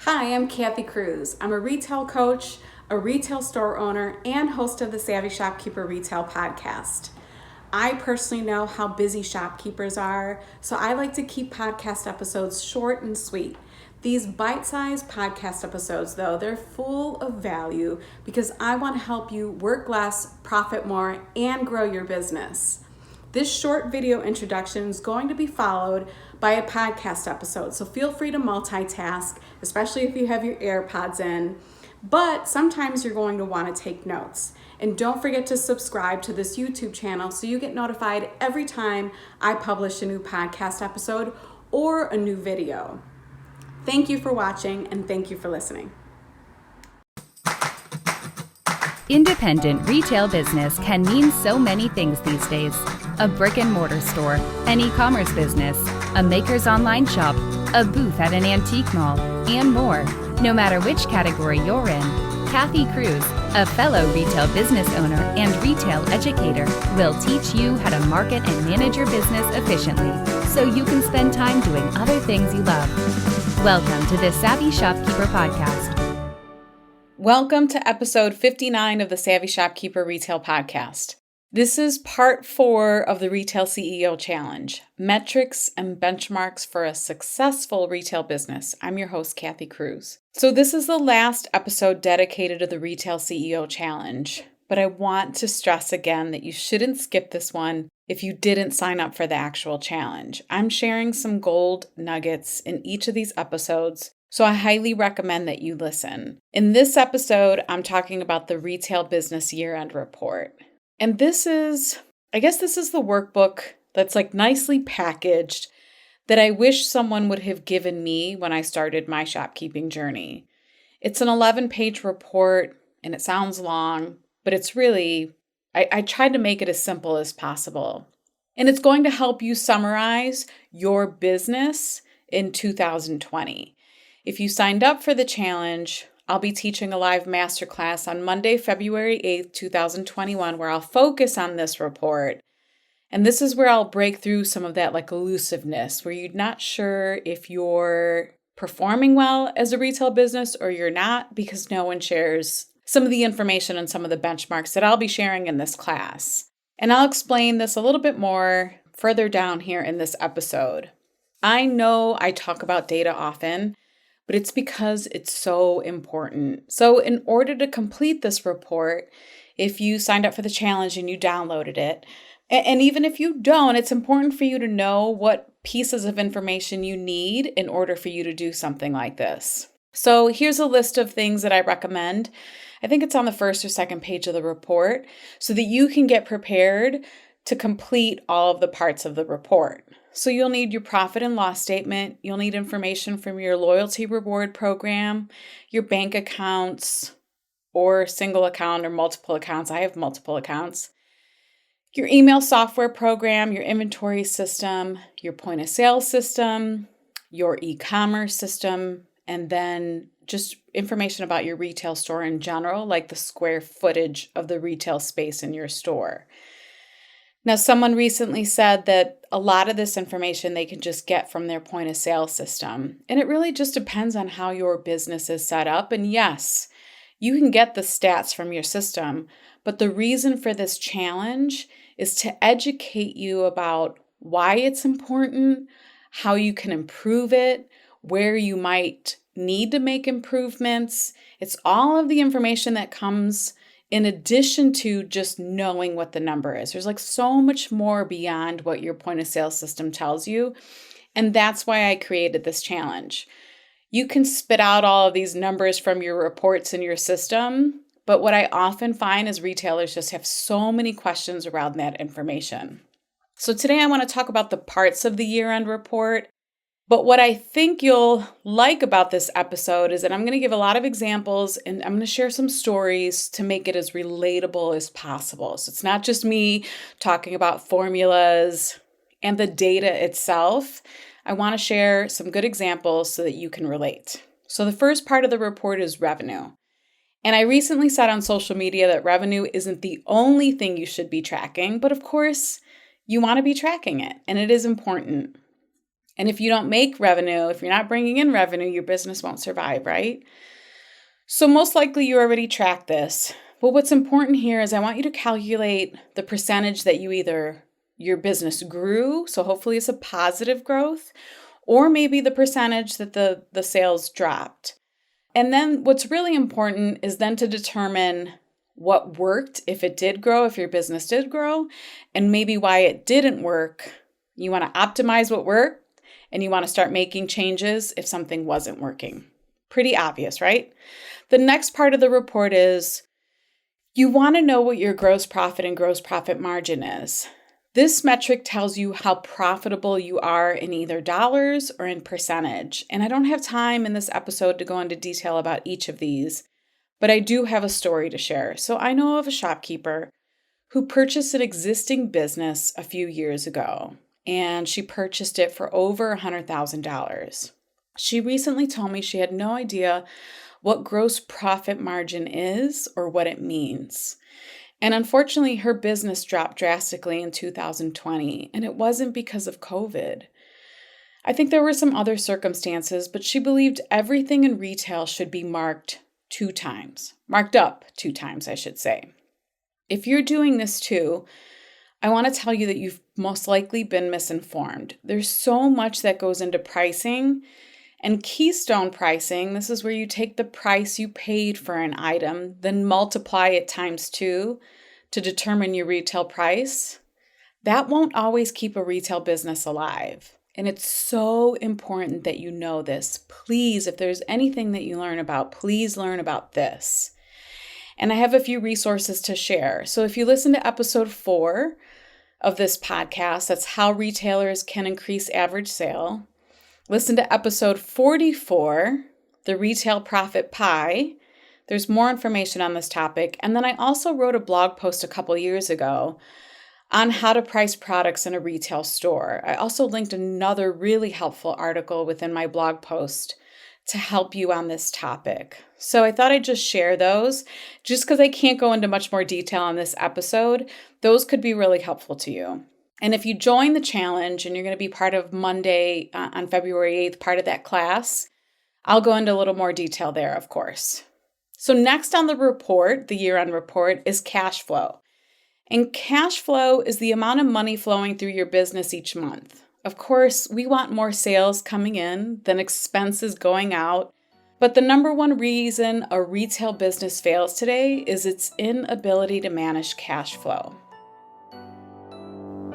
Hi, I'm Kathy Cruz. I'm a retail coach, a retail store owner, and host of the Savvy Shopkeeper Retail Podcast. I personally know how busy shopkeepers are, so I like to keep podcast episodes short and sweet. These bite-sized podcast episodes, though, they're full of value because I want to help you work less, profit more, and grow your business. This short video introduction is going to be followed by a podcast episode, so feel free to multitask, especially if you have your AirPods in. But sometimes you're going to want to take notes. And don't forget to subscribe to this YouTube channel so you get notified every time I publish a new podcast episode or a new video. Thank you for watching and thank you for listening. Independent retail business can mean so many things these days. A brick and mortar store, an e-commerce business, a maker's online shop, a booth at an antique mall, and more. No matter which category you're in, Kathy Cruz, a fellow retail business owner and retail educator, will teach you how to market and manage your business efficiently so you can spend time doing other things you love. Welcome to the Savvy Shopkeeper Podcast. Welcome to episode 59 of the Savvy Shopkeeper Retail Podcast. This is part 4 of the Retail CEO Challenge, Metrics and Benchmarks for a Successful Retail Business. I'm your host, Kathy Cruz. So this is the last episode dedicated to the Retail CEO Challenge, but I want to stress again that you shouldn't skip this one if you didn't sign up for the actual challenge. I'm sharing some gold nuggets in each of these episodes, so I highly recommend that you listen. In this episode, I'm talking about the Retail Business Year-End Report. And this is the workbook that's like nicely packaged that I wish someone would have given me when I started my shopkeeping journey. It's an 11-page report and it sounds long, but it's really, I tried to make it as simple as possible. And it's going to help you summarize your business in 2020. If you signed up for the challenge, I'll be teaching a live masterclass on Monday, February 8th, 2021, where I'll focus on this report. And this is where I'll break through some of that elusiveness, where you're not sure if you're performing well as a retail business or you're not, because no one shares some of the information and some of the benchmarks that I'll be sharing in this class. And I'll explain this a little bit more further down here in this episode. I know I talk about data often, but it's because it's so important. So in order to complete this report, if you signed up for the challenge and you downloaded it, and even if you don't, it's important for you to know what pieces of information you need in order for you to do something like this. So here's a list of things that I recommend. I think it's on the first or second page of the report so that you can get prepared to complete all of the parts of the report. So you'll need your profit and loss statement. You'll need information from your loyalty reward program, your bank accounts, or single account or multiple accounts. I have multiple accounts. Your email software program, your inventory system, your point of sale system, your e-commerce system, and then just information about your retail store in general, like the square footage of the retail space in your store. Now, someone recently said that a lot of this information they can just get from their point of sale system. And it really just depends on how your business is set up. And yes, you can get the stats from your system, but the reason for this challenge is to educate you about why it's important, how you can improve it, where you might need to make improvements. It's all of the information that comes in addition to just knowing what the number is. There's so much more beyond what your point of sale system tells you. And that's why I created this challenge. You can spit out all of these numbers from your reports in your system, but what I often find is retailers just have so many questions around that information. So today I want to talk about the parts of the year-end report. But what I think you'll like about this episode is that I'm going to give a lot of examples and I'm going to share some stories to make it as relatable as possible. So it's not just me talking about formulas and the data itself. I want to share some good examples so that you can relate. So the first part of the report is revenue. And I recently said on social media that revenue isn't the only thing you should be tracking, but of course, you want to be tracking it, and it is important. And if you don't make revenue, if you're not bringing in revenue, your business won't survive, right? So most likely you already track this. But what's important here is I want you to calculate the percentage that your business grew. So hopefully it's a positive growth, or maybe the percentage that the sales dropped. And then what's really important is then to determine what worked, if it did grow, if your business did grow, and maybe why it didn't work. You want to optimize what worked, and you want to start making changes if something wasn't working. Pretty obvious, right? The next part of the report is you want to know what your gross profit and gross profit margin is. This metric tells you how profitable you are in either dollars or in percentage. And I don't have time in this episode to go into detail about each of these, but I do have a story to share. So I know of a shopkeeper who purchased an existing business a few years ago, and she purchased it for over $100,000. She recently told me she had no idea what gross profit margin is or what it means. And unfortunately, her business dropped drastically in 2020, and it wasn't because of COVID. I think there were some other circumstances, but she believed everything in retail should be marked up 2 times, I should say. If you're doing this too, I want to tell you that you've most likely been misinformed. There's so much that goes into pricing. And keystone pricing, this is where you take the price you paid for an item, then multiply it times 2 to determine your retail price. That won't always keep a retail business alive. And it's so important that you know this. Please, if there's anything that you learn about, please learn about this. And I have a few resources to share. So if you listen to episode 4 of this podcast, that's how retailers can increase average sale. Listen to episode 44, the retail profit pie. There's more information on this topic. And then I also wrote a blog post a couple years ago on how to price products in a retail store. I also linked another really helpful article within my blog post to help you on this topic. So I thought I'd just share those. Just because I can't go into much more detail on this episode, those could be really helpful to you. And if you join the challenge and you're going to be part of Monday on February 8th, part of that class, I'll go into a little more detail there, of course. So next on the report, the year-end report, is cash flow. And cash flow is the amount of money flowing through your business each month. Of course, we want more sales coming in than expenses going out. But the number one reason a retail business fails today is its inability to manage cash flow.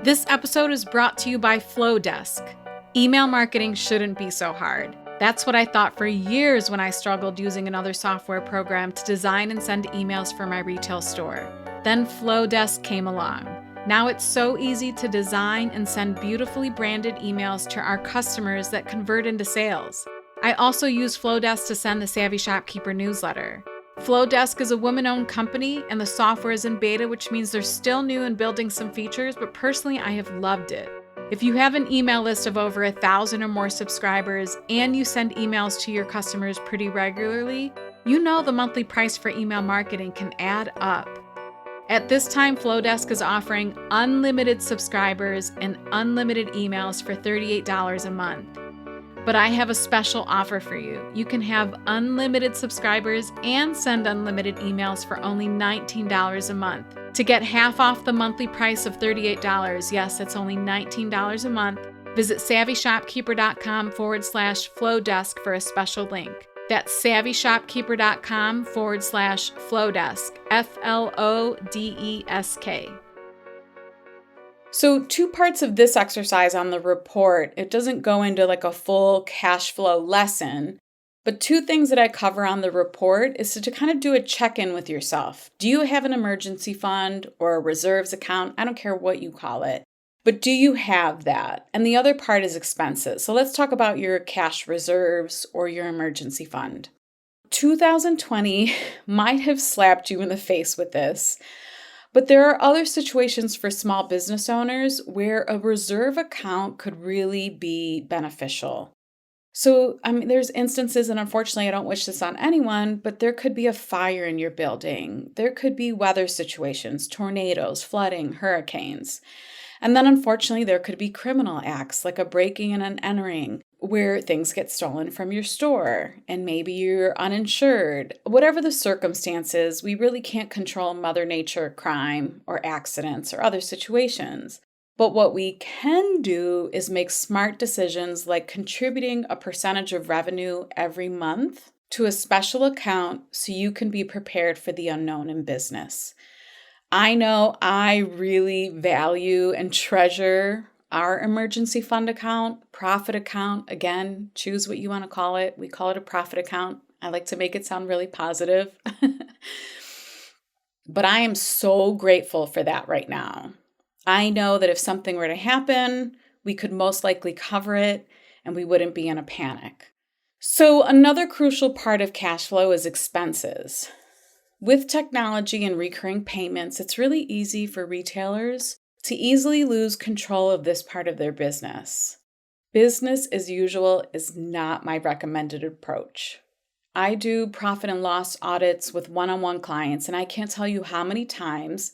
This episode is brought to you by Flowdesk. Email marketing shouldn't be so hard. That's what I thought for years when I struggled using another software program to design and send emails for my retail store. Then Flowdesk came along. Now it's so easy to design and send beautifully branded emails to our customers that convert into sales. I also use Flowdesk to send the Savvy Shopkeeper newsletter. Flowdesk is a woman-owned company, and the software is in beta, which means they're still new and building some features, but personally, I have loved it. If you have an email list of over 1,000 or more subscribers, and you send emails to your customers pretty regularly, you know the monthly price for email marketing can add up. At this time, Flowdesk is offering unlimited subscribers and unlimited emails for $38 a month. But I have a special offer for you. You can have unlimited subscribers and send unlimited emails for only $19 a month. To get half off the monthly price of $38, yes, that's only $19 a month, visit savvyshopkeeper.com/Flowdesk for a special link. That's savvyshopkeeper.com/Flowdesk, FLODESK. So 2 parts of this exercise on the report, it doesn't go into like a full cash flow lesson, but 2 things that I cover on the report is to kind of do a check-in with yourself. Do you have an emergency fund or a reserves account? I don't care what you call it, but do you have that? And the other part is expenses. So let's talk about your cash reserves or your emergency fund. 2020 might have slapped you in the face with this. But there are other situations for small business owners where a reserve account could really be beneficial. So, there's instances, and unfortunately, I don't wish this on anyone, but there could be a fire in your building. There could be weather situations, tornadoes, flooding, hurricanes. And then unfortunately, there could be criminal acts like a breaking and an entering where things get stolen from your store and maybe you're uninsured. Whatever the circumstances, we really can't control Mother Nature, crime, or accidents or other situations. But what we can do is make smart decisions like contributing a percentage of revenue every month to a special account so you can be prepared for the unknown in business. I know I really value and treasure our emergency fund account, profit account. Again, choose what you want to call it. We call it a profit account. I like to make it sound really positive. But I am so grateful for that right now. I know that if something were to happen, we could most likely cover it and we wouldn't be in a panic. So another crucial part of cash flow is expenses. With technology and recurring payments, it's really easy for retailers to easily lose control of this part of their business. Business as usual is not my recommended approach. I do profit and loss audits with one-on-one clients, and I can't tell you how many times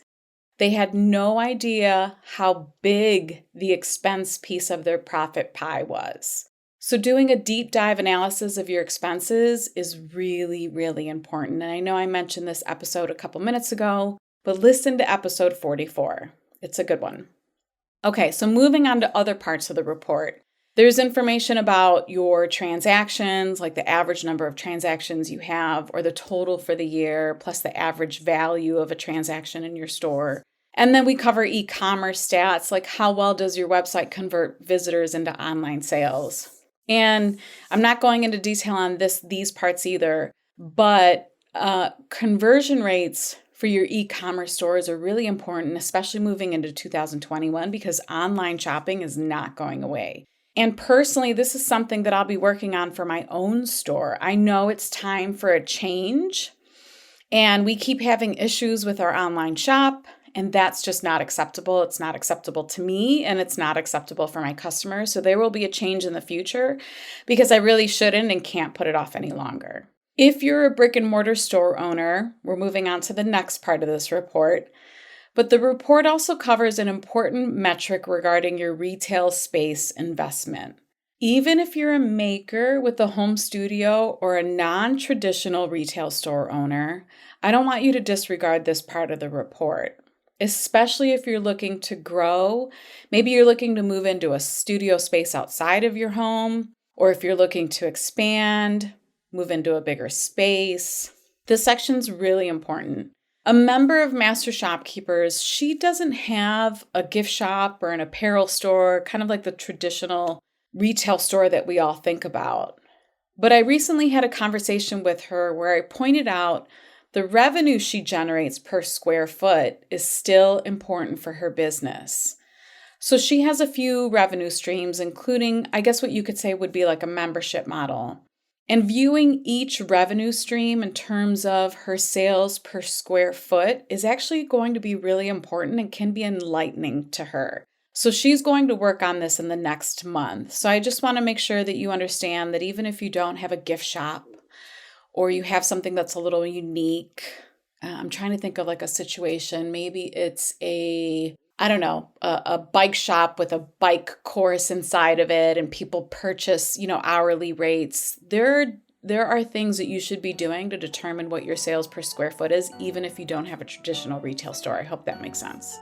they had no idea how big the expense piece of their profit pie was. So doing a deep dive analysis of your expenses is really, really important. And I know I mentioned this episode a couple minutes ago, but listen to episode 44. It's a good one. Okay, so moving on to other parts of the report. There's information about your transactions, like the average number of transactions you have, or the total for the year, plus the average value of a transaction in your store. And then we cover e-commerce stats, like how well does your website convert visitors into online sales. And I'm not going into detail on these parts either, but conversion rates for your e-commerce stores are really important, especially moving into 2021, because online shopping is not going away. And personally, this is something that I'll be working on for my own store. I know it's time for a change, and we keep having issues with our online shop, and that's just not acceptable. It's not acceptable to me, and it's not acceptable for my customers. So there will be a change in the future because I really shouldn't and can't put it off any longer. If you're a brick and mortar store owner, we're moving on to the next part of this report. But the report also covers an important metric regarding your retail space investment. Even if you're a maker with a home studio or a non-traditional retail store owner, I don't want you to disregard this part of the report. Especially if you're looking to grow. Maybe you're looking to move into a studio space outside of your home, or if you're looking to expand, move into a bigger space. This section's really important. A member of Master Shopkeepers, she doesn't have a gift shop or an apparel store, kind of like the traditional retail store that we all think about. But I recently had a conversation with her where I pointed out the revenue she generates per square foot is still important for her business. So she has a few revenue streams, including, I guess what you could say would be like a membership model. And viewing each revenue stream in terms of her sales per square foot is actually going to be really important and can be enlightening to her. So she's going to work on this in the next month. So I just want to make sure that you understand that even if you don't have a gift shop, or you have something that's a little unique. I'm trying to think of like a situation. Maybe it's a bike shop with a bike course inside of it and people purchase, hourly rates. There are things that you should be doing to determine what your sales per square foot is, even if you don't have a traditional retail store. I hope that makes sense.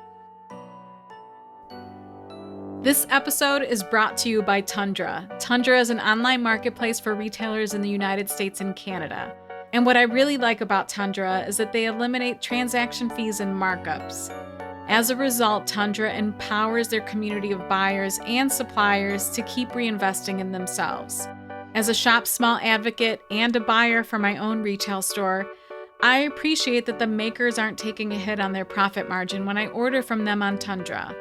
This episode is brought to you by Tundra. Tundra is an online marketplace for retailers in the United States and Canada. And what I really like about Tundra is that they eliminate transaction fees and markups. As a result, Tundra empowers their community of buyers and suppliers to keep reinvesting in themselves. As a Shop Small advocate and a buyer for my own retail store, I appreciate that the makers aren't taking a hit on their profit margin when I order from them on Tundra.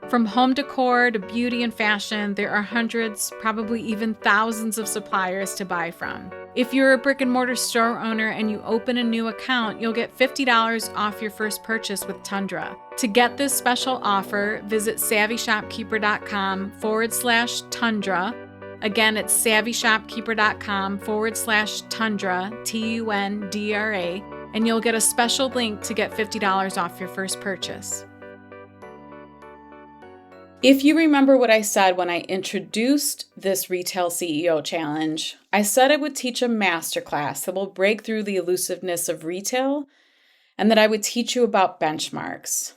From home decor to beauty and fashion, there are hundreds, probably even thousands of suppliers to buy from. If you're a brick and mortar store owner and you open a new account, you'll get $50 off your first purchase with Tundra. To get this special offer, visit savvyshopkeeper.com/Tundra. Again, it's savvyshopkeeper.com/Tundra, TUNDRA, and you'll get a special link to get $50 off your first purchase. If you remember what I said when I introduced this Retail CEO Challenge, I said I would teach a masterclass that will break through the elusiveness of retail and that I would teach you about benchmarks.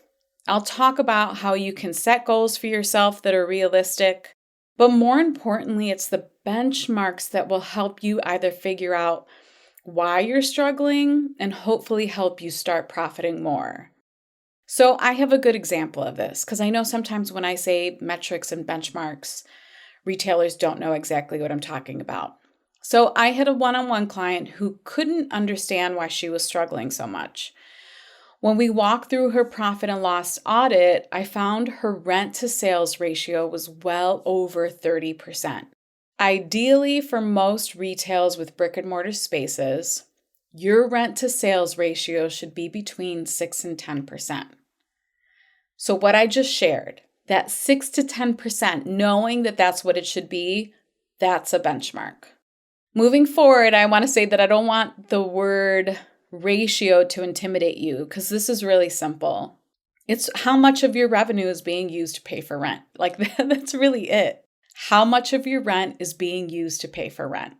I'll talk about how you can set goals for yourself that are realistic, but more importantly, it's the benchmarks that will help you either figure out why you're struggling and hopefully help you start profiting more. So I have a good example of this because I know sometimes when I say metrics and benchmarks, retailers don't know exactly what I'm talking about. So I had a one-on-one client who couldn't understand why she was struggling so much. When we walked through her profit and loss audit, I found her rent to sales ratio was well over 30%. Ideally, for most retails with brick and mortar spaces, your rent to sales ratio should be between 6 and 10%. So what I just shared, that 6 to 10%, knowing that that's what it should be, that's a benchmark. Moving forward, I want to say that I don't want the word ratio to intimidate you because this is really simple. It's how much of your revenue is being used to pay for rent. Like that's really it. How much of your rent is being used to pay for rent?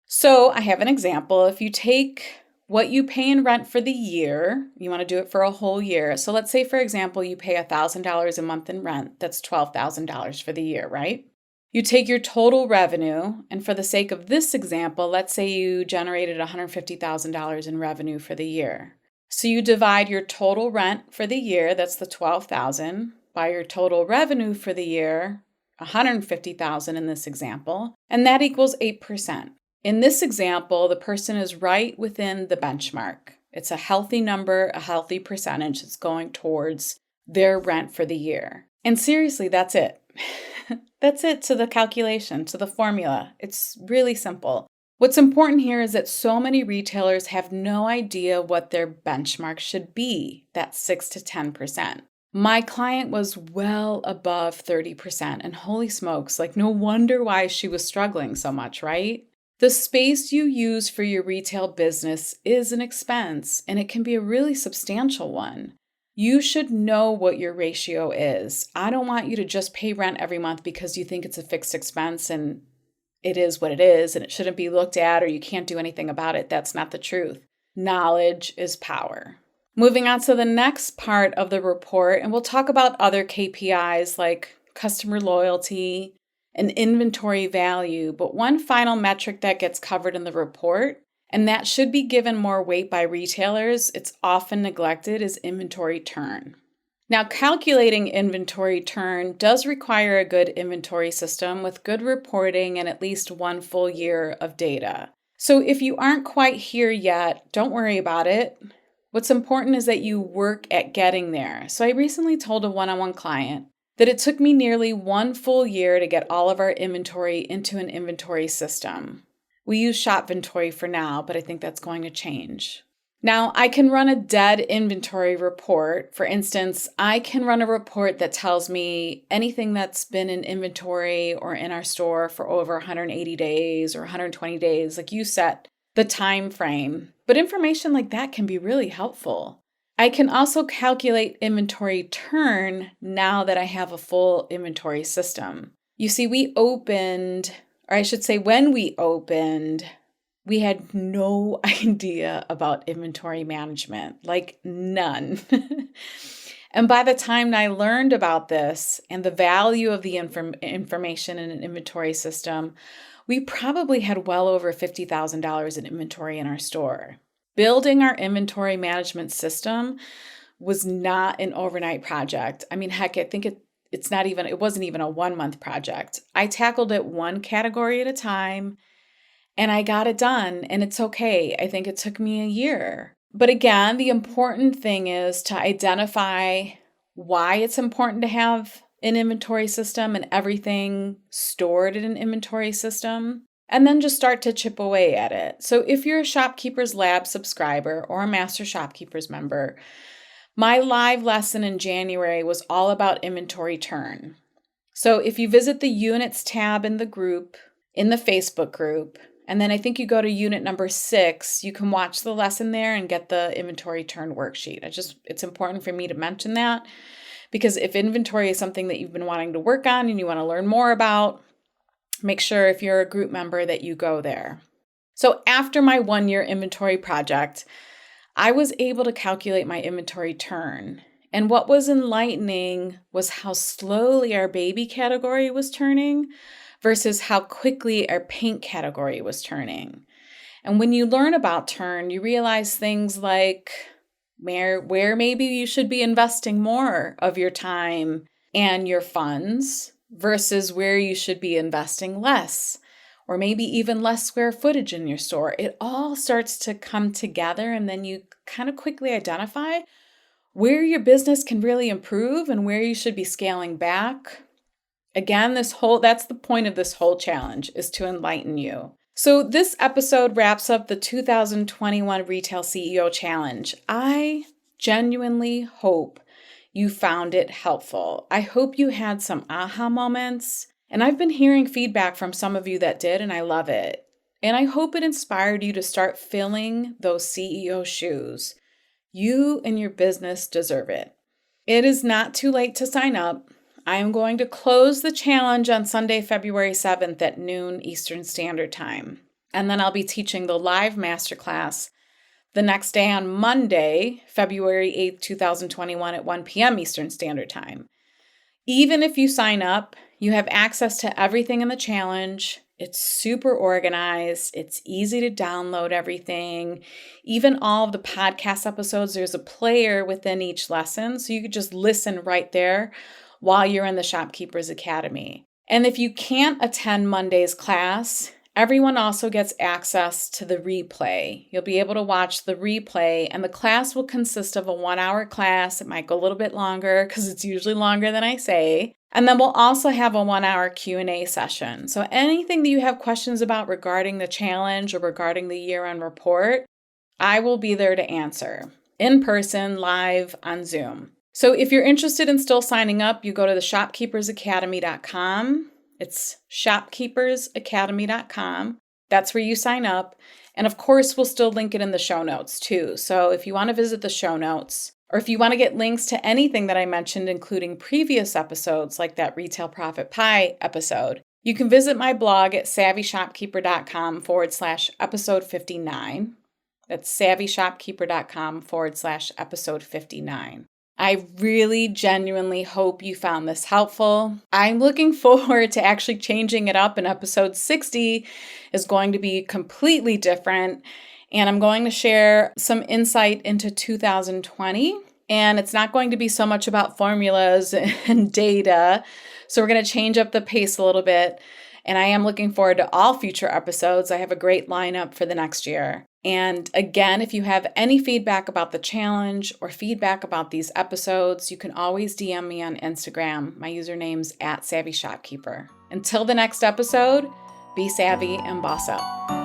So I have an example. If you take what you pay in rent for the year, you want to do it for a whole year. So let's say, for example, you pay $1,000 a month in rent. That's $12,000 for the year, right? You take your total revenue, and for the sake of this example, let's say you generated $150,000 in revenue for the year. So you divide your total rent for the year, that's the $12,000, by your total revenue for the year, $150,000 in this example, and that equals 8%. In this example, the person is right within the benchmark. It's a healthy number, a healthy percentage that's going towards their rent for the year. And seriously, that's it. That's it to the calculation, to the formula. It's really simple. What's important here is that so many retailers have no idea what their benchmark should be, that 6 to 10%. My client was well above 30%, and holy smokes, like no wonder why she was struggling so much, right? The space you use for your retail business is an expense, and it can be a really substantial one. You should know what your ratio is. I don't want you to just pay rent every month because you think it's a fixed expense and it is what it is and it shouldn't be looked at or you can't do anything about it. That's not the truth. Knowledge is power. Moving on to the next part of the report, and we'll talk about other KPIs like customer loyalty and inventory value, but one final metric that gets covered in the report, and that should be given more weight by retailers, it's often neglected, is inventory turn. Now, calculating inventory turn does require a good inventory system with good reporting and at least one full year of data. So if you aren't quite here yet, don't worry about it. What's important is that you work at getting there. So I recently told a one-on-one client that it took me nearly one full year to get all of our inventory into an inventory system. We use Shopventory for now, but I think that's going to change. Now, I can run a dead inventory report. For instance, I can run a report that tells me anything that's been in inventory or in our store for over 180 days or 120 days, like you set the time frame. But information like that can be really helpful. I can also calculate inventory turn now that I have a full inventory system. You see, when we opened, we had no idea about inventory management, like none. And by the time I learned about this and the value of the information in an inventory system, we probably had well over $50,000 in inventory in our store. Building our inventory management system was not an overnight project. I mean, heck, I think it wasn't even a 1-month project. I tackled it one category at a time and I got it done, and it's okay. I think it took me a year. But again, the important thing is to identify why it's important to have an inventory system and everything stored in an inventory system, and then just start to chip away at it. So if you're a Shopkeepers Lab subscriber or a Master Shopkeepers member, my live lesson in January was all about inventory turn. So if you visit the units tab in the group, in the Facebook group, and then I think you go to unit number 6, you can watch the lesson there and get the inventory turn worksheet. It's important for me to mention that because if inventory is something that you've been wanting to work on and you want to learn more about, make sure if you're a group member that you go there. So after my 1-year inventory project, I was able to calculate my inventory turn. And what was enlightening was how slowly our baby category was turning versus how quickly our paint category was turning. And when you learn about turn, you realize things like where maybe you should be investing more of your time and your funds versus where you should be investing less, or maybe even less square footage in your store. It all starts to come together, and then you kind of quickly identify where your business can really improve and where you should be scaling back. Again, that's the point of this whole challenge, is to enlighten you. So this episode wraps up the 2021 Retail CEO Challenge. I genuinely hope you found it helpful. I hope you had some aha moments, and I've been hearing feedback from some of you that did, and I love it. And I hope it inspired you to start filling those CEO shoes. You and your business deserve it. It is not too late to sign up. I am going to close the challenge on Sunday, February 7th at noon Eastern Standard Time. And then I'll be teaching the live masterclass the next day on Monday, February 8th, 2021 at 1 p.m. Eastern Standard Time. Even if you sign up, you have access to everything in the challenge. It's super organized. It's easy to download everything. Even all of the podcast episodes, there's a player within each lesson, so you could just listen right there while you're in the Shopkeepers Academy. And if you can't attend Monday's class, everyone also gets access to the replay. You'll be able to watch the replay, and the class will consist of a 1-hour class. It might go a little bit longer because it's usually longer than I say. And then we'll also have a 1-hour Q&A session. So anything that you have questions about regarding the challenge or regarding the year-end report, I will be there to answer in person, live on Zoom. So if you're interested in still signing up, you go to the shopkeepersacademy.com. It's shopkeepersacademy.com. That's where you sign up. And of course, we'll still link it in the show notes too. So if you want to visit the show notes, or if you want to get links to anything that I mentioned, including previous episodes like that Retail Profit Pie episode, you can visit my blog at savvyshopkeeper.com/episode 59. That's savvyshopkeeper.com/episode 59. I really genuinely hope you found this helpful. I'm looking forward to actually changing it up, and episode 60 is going to be completely different. And I'm going to share some insight into 2020. And it's not going to be so much about formulas and data. So we're going to change up the pace a little bit. And I am looking forward to all future episodes. I have a great lineup for the next year. And again, if you have any feedback about the challenge or feedback about these episodes, you can always DM me on Instagram. My username's @SavvyShopkeeper. Until the next episode, be savvy and boss up.